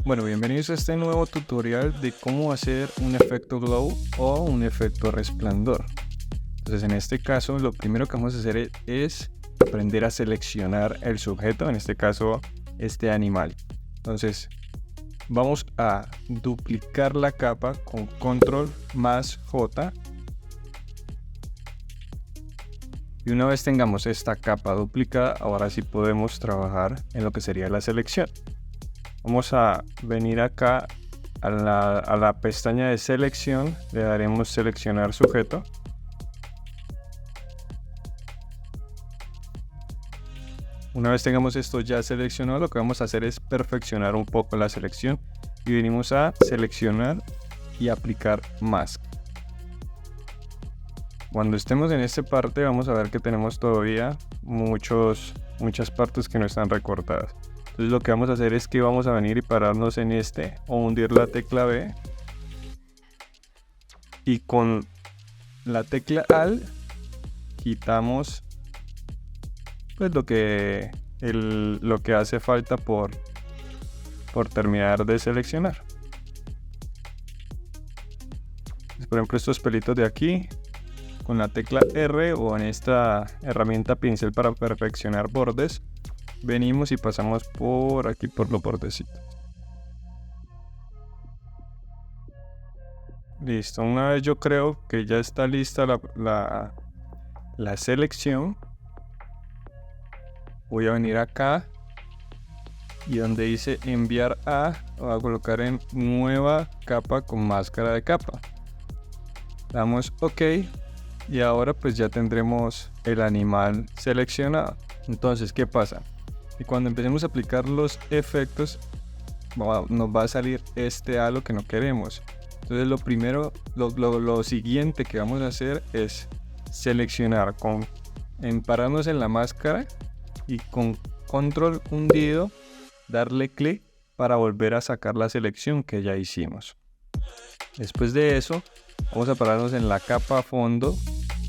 Bueno, bienvenidos a este nuevo tutorial de cómo hacer un efecto glow o un efecto resplandor. Entonces, en este caso, lo primero que vamos a hacer es aprender a seleccionar el sujeto, en este caso, este animal. Entonces, vamos a duplicar la capa con control más J. Y una vez tengamos esta capa duplicada, ahora sí podemos trabajar en lo que sería la selección. Vamos a venir acá a la pestaña de selección, le daremos seleccionar sujeto. Una vez tengamos esto ya seleccionado, lo que vamos a hacer es perfeccionar un poco la selección y venimos a seleccionar y aplicar mask. Cuando estemos en esta parte vamos a ver que tenemos todavía muchas partes que no están recortadas. Entonces lo que vamos a hacer es que vamos a venir y pararnos en este o hundir la tecla B y con la tecla Alt quitamos pues lo que hace falta por terminar de seleccionar. Por ejemplo, estos pelitos de aquí, con la tecla R o en esta herramienta pincel para perfeccionar bordes, venimos y pasamos por aquí por los bordecitos. Listo, una vez yo creo que ya está lista la selección, voy a venir acá y donde dice enviar voy a colocar en nueva capa con máscara de capa. Damos OK y ahora pues ya tendremos el animal seleccionado. Entonces, ¿qué pasa? Y cuando empecemos a aplicar los efectos nos va a salir este halo que no queremos. Entonces lo siguiente que vamos a hacer es seleccionar pararnos en la máscara y con control hundido darle clic para volver a sacar la selección que ya hicimos. Después de eso vamos a pararnos en la capa fondo,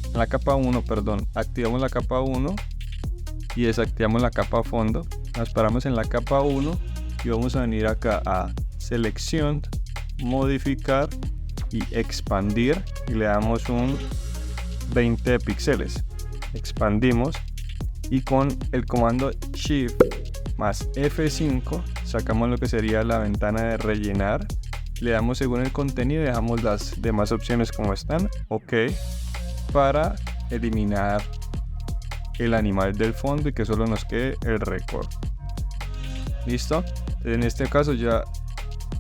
en la capa 1, perdón, activamos la capa 1 y desactivamos la capa fondo, nos paramos en la capa 1 y vamos a venir acá a selección, modificar y expandir y le damos un 20 píxeles, expandimos y con el comando Shift más F5 sacamos lo que sería la ventana de rellenar, le damos según el contenido y dejamos las demás opciones como están, OK, para eliminar el animal del fondo y que solo nos quede el recorte. Listo. En este caso ya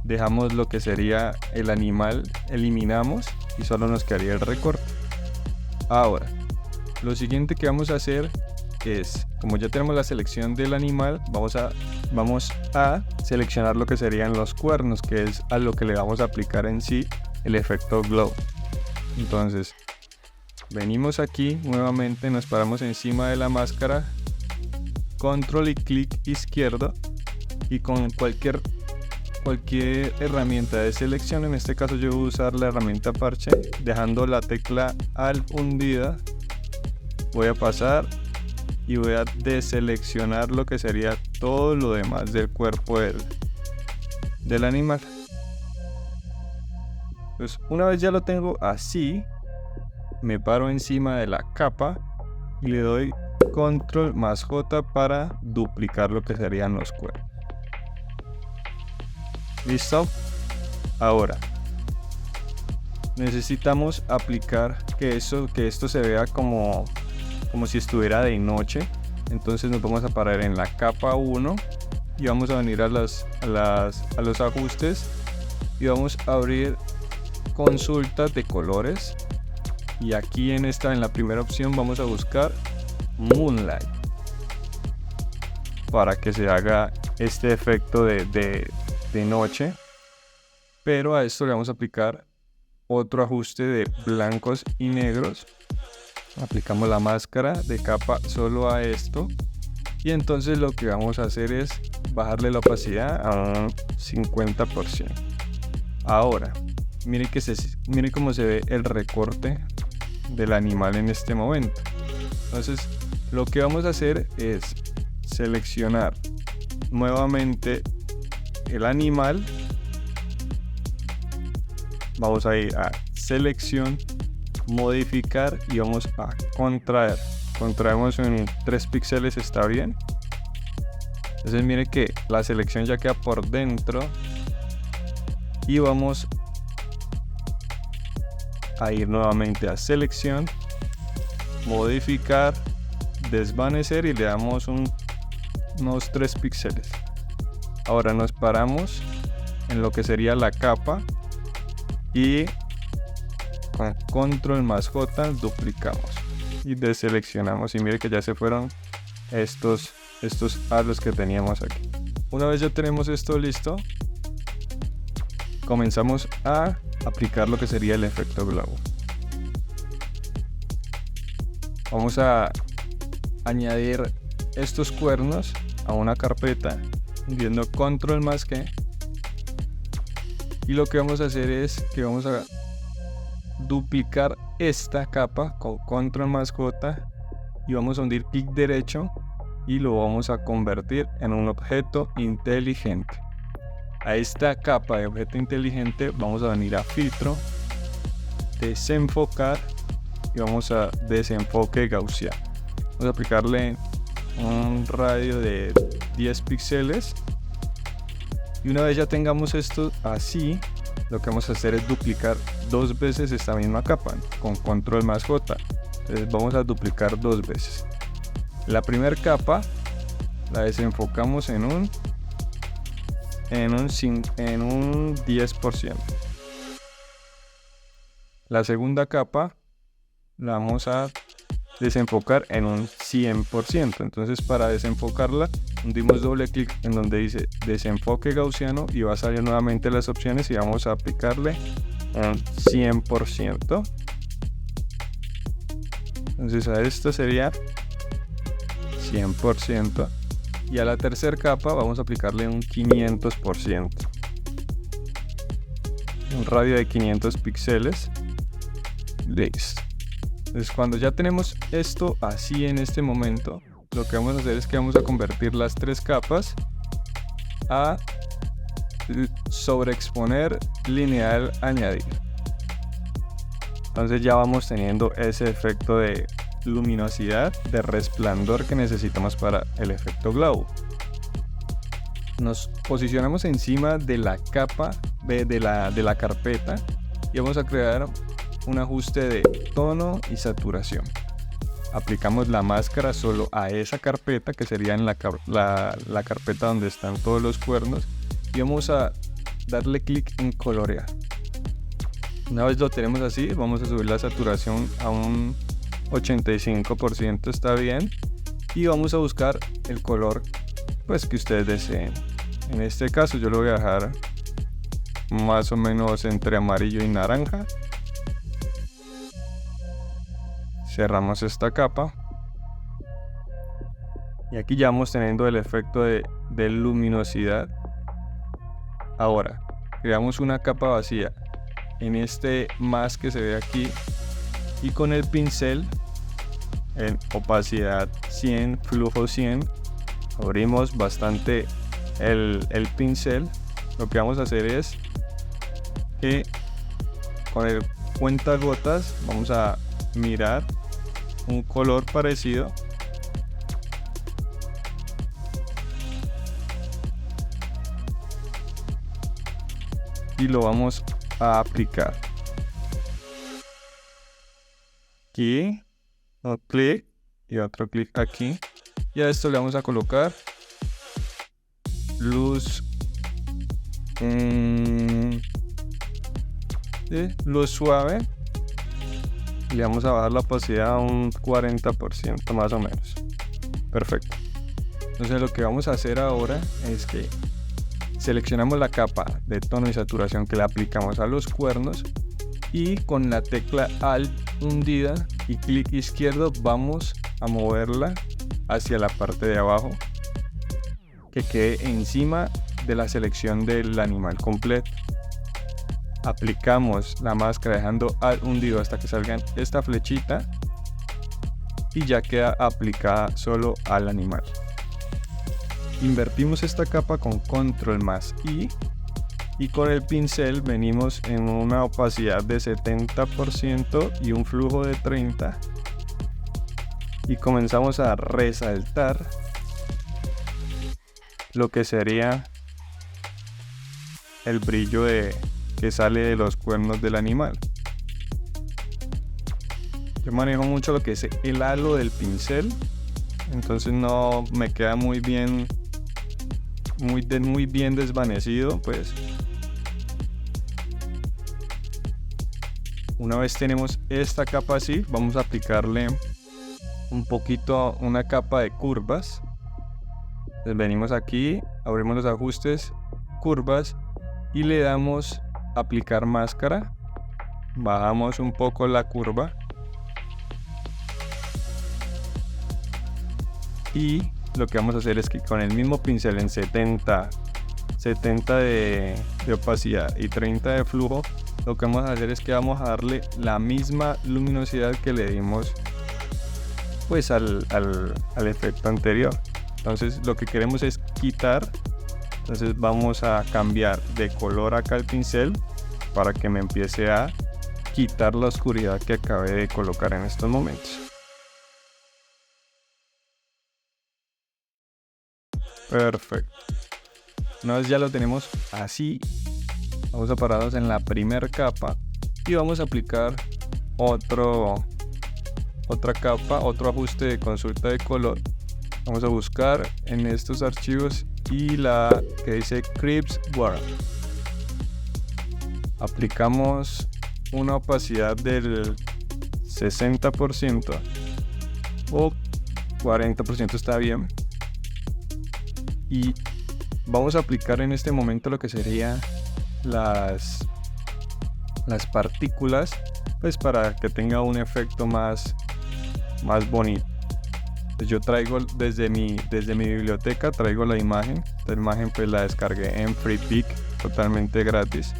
dejamos lo que sería el animal, eliminamos y solo nos quedaría el recorte. Ahora lo siguiente que vamos a hacer es, como ya tenemos la selección del animal, vamos a seleccionar lo que serían los cuernos, que es a lo que le vamos a aplicar en sí el efecto glow. Entonces venimos aquí nuevamente, nos paramos encima de la máscara, control y clic izquierdo y con cualquier herramienta de selección, en este caso yo voy a usar la herramienta parche, dejando la tecla Alt hundida, voy a pasar y voy a deseleccionar lo que sería todo lo demás del cuerpo del animal. Pues una vez ya lo tengo así, me paro encima de la capa y le doy control más J para duplicar lo que serían los cuernos. ¿Listo? Ahora necesitamos aplicar que esto se vea como si estuviera de noche. Entonces nos vamos a parar en la capa 1 y vamos a venir a los ajustes y vamos a abrir consultas de colores. Y aquí en la primera opción vamos a buscar Moonlight para que se haga este efecto de noche, pero a esto le vamos a aplicar otro ajuste de blancos y negros. Aplicamos la máscara de capa solo a esto y entonces lo que vamos a hacer es bajarle la opacidad a un 50%. Ahora miren cómo se ve el recorte del animal en este momento. Entonces lo que vamos a hacer es seleccionar nuevamente el animal, vamos a ir a selección, modificar y vamos a contraer. Contraemos en 3 píxeles, está bien. Entonces mire que la selección ya queda por dentro y vamos a ir nuevamente a selección, modificar, desvanecer y le damos unos 3 píxeles. Ahora nos paramos en lo que sería la capa y con control más J duplicamos y deseleccionamos y mire que ya se fueron estos halos que teníamos aquí. Una vez ya tenemos esto listo, comenzamos a aplicar lo que sería el efecto globo. Vamos a añadir estos cuernos a una carpeta viendo control más que, y lo que vamos a hacer es que vamos a duplicar esta capa con control más J y vamos a hundir clic derecho y lo vamos a convertir en un objeto inteligente. A esta capa de objeto inteligente vamos a venir a filtro, desenfocar y vamos a desenfoque gaussiano. Vamos a aplicarle un radio de 10 píxeles y una vez ya tengamos esto así, lo que vamos a hacer es duplicar 2 veces esta misma capa con control más J. Entonces vamos a duplicar 2 veces. La primera capa la desenfocamos en un 10%. La segunda capa la vamos a desenfocar en un 100%. Entonces para desenfocarla hundimos doble clic en donde dice desenfoque gaussiano y va a salir nuevamente las opciones y vamos a aplicarle un 100%. Entonces a esto sería 100% y a la tercera capa vamos a aplicarle un 500%, un radio de 500 píxeles. Listo. Entonces cuando ya tenemos esto así en este momento, lo que vamos a hacer es que vamos a convertir las 3 capas a sobreexponer lineal añadir. Entonces ya vamos teniendo ese efecto de luminosidad, de resplandor que necesitamos para el efecto glow. Nos posicionamos encima de la capa de la carpeta y vamos a crear un ajuste de tono y saturación. Aplicamos la máscara solo a esa carpeta que sería en la carpeta donde están todos los cuernos y vamos a darle clic en colorear. Una vez lo tenemos así, vamos a subir la saturación a un 85%, está bien, y vamos a buscar el color pues que ustedes deseen. En este caso yo lo voy a dejar más o menos entre amarillo y naranja. Cerramos esta capa y aquí ya vamos teniendo el efecto de luminosidad. Ahora creamos una capa vacía en este más que se ve aquí y con el pincel en opacidad 100, flujo 100, abrimos bastante el pincel. Lo que vamos a hacer es que con el cuentagotas vamos a mirar un color parecido y lo vamos a aplicar. Aquí un clic y otro clic aquí y a esto le vamos a colocar luz luz suave. Le vamos a bajar la opacidad a un 40% más o menos. Perfecto. Entonces lo que vamos a hacer ahora es que seleccionamos la capa de tono y saturación que le aplicamos a los cuernos y con la tecla Alt hundida y clic izquierdo vamos a moverla hacia la parte de abajo que quede encima de la selección del animal completo. Aplicamos la máscara dejando Alt hundido hasta que salga esta flechita y ya queda aplicada solo al animal. Invertimos esta capa con control más I y con el pincel venimos en una opacidad de 70% y un flujo de 30 y comenzamos a resaltar lo que sería el brillo que sale de los cuernos del animal. Yo manejo mucho lo que es el halo del pincel, entonces no me queda muy bien desvanecido. Pues una vez tenemos esta capa así, vamos a aplicarle un poquito una capa de curvas. Entonces venimos aquí, abrimos los ajustes, curvas y le damos aplicar máscara. Bajamos un poco la curva y lo que vamos a hacer es que con el mismo pincel en 70 de opacidad y 30 de flujo, lo que vamos a hacer es que vamos a darle la misma luminosidad que le dimos pues al efecto anterior. Entonces lo que queremos es quitar, entonces vamos a cambiar de color acá el pincel para que me empiece a quitar la oscuridad que acabé de colocar en estos momentos. Perfecto. Una vez ya lo tenemos así, vamos a pararnos en la primera capa y vamos a aplicar otra capa, otro ajuste de consulta de color. Vamos a buscar en estos archivos y la que dice Crisp World. Aplicamos una opacidad del 60% o 40% está bien. Y vamos a aplicar en este momento lo que sería las partículas, pues para que tenga un efecto más bonito. Pues yo traigo desde mi biblioteca, traigo la imagen. Esta imagen pues la descargué en FreePic totalmente gratis.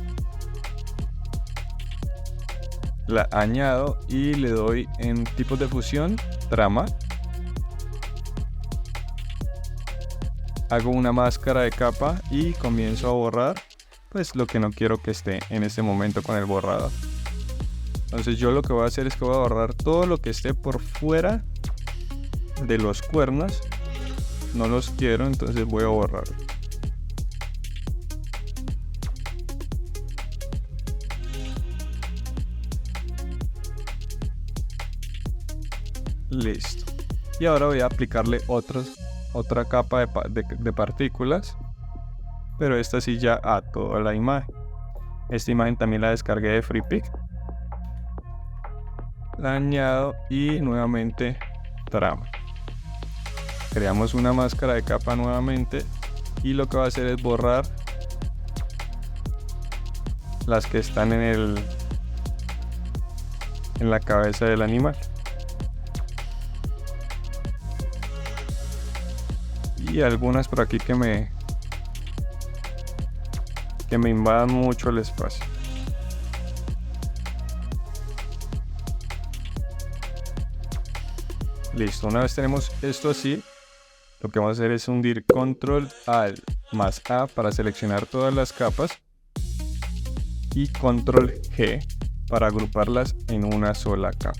La añado y le doy en tipos de fusión, trama. Hago una máscara de capa y comienzo a borrar pues lo que no quiero que esté en este momento con el borrador. Entonces yo lo que voy a hacer es que voy a borrar todo lo que esté por fuera de los cuernos. No los quiero, entonces voy a borrar. Listo. Y ahora voy a aplicarle otra capa de partículas, pero esta sí ya a toda la imagen. Esta imagen también la descargué de FreePic. La añado y nuevamente trama. Creamos una máscara de capa nuevamente y lo que va a hacer es borrar las que están en la cabeza del animal. Y algunas por aquí que me invadan mucho el espacio. Listo, una vez tenemos esto así, lo que vamos a hacer es hundir Control Alt más A para seleccionar todas las capas y Control G para agruparlas en una sola capa.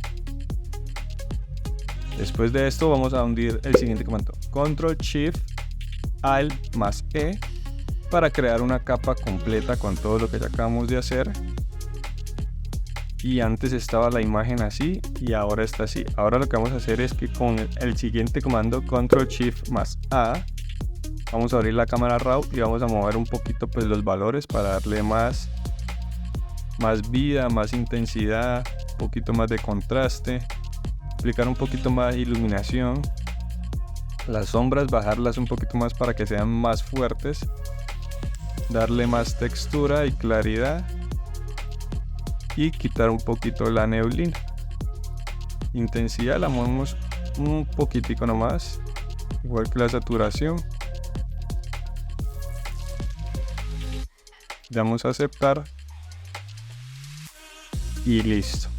Después de esto vamos a hundir el siguiente comando, Control Shift Alt más E para crear una capa completa con todo lo que ya acabamos de hacer. Y antes estaba la imagen así y ahora está así. Ahora lo que vamos a hacer es que con el siguiente comando, Control Shift más A, vamos a abrir la cámara RAW y vamos a mover un poquito pues los valores para darle más vida, más intensidad, un poquito más de contraste, aplicar un poquito más de iluminación. Las sombras bajarlas un poquito más para que sean más fuertes, darle más textura y claridad y quitar un poquito la neblina. Intensidad la movemos un poquitico nomás, igual que la saturación. Damos a aceptar y listo.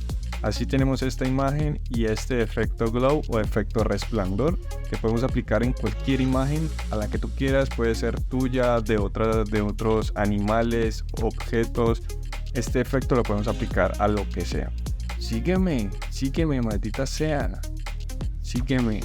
Así tenemos esta imagen y este efecto glow o efecto resplandor que podemos aplicar en cualquier imagen a la que tú quieras. Puede ser tuya, de otros animales, objetos. Este efecto lo podemos aplicar a lo que sea. Sígueme, maldita sea. Sígueme.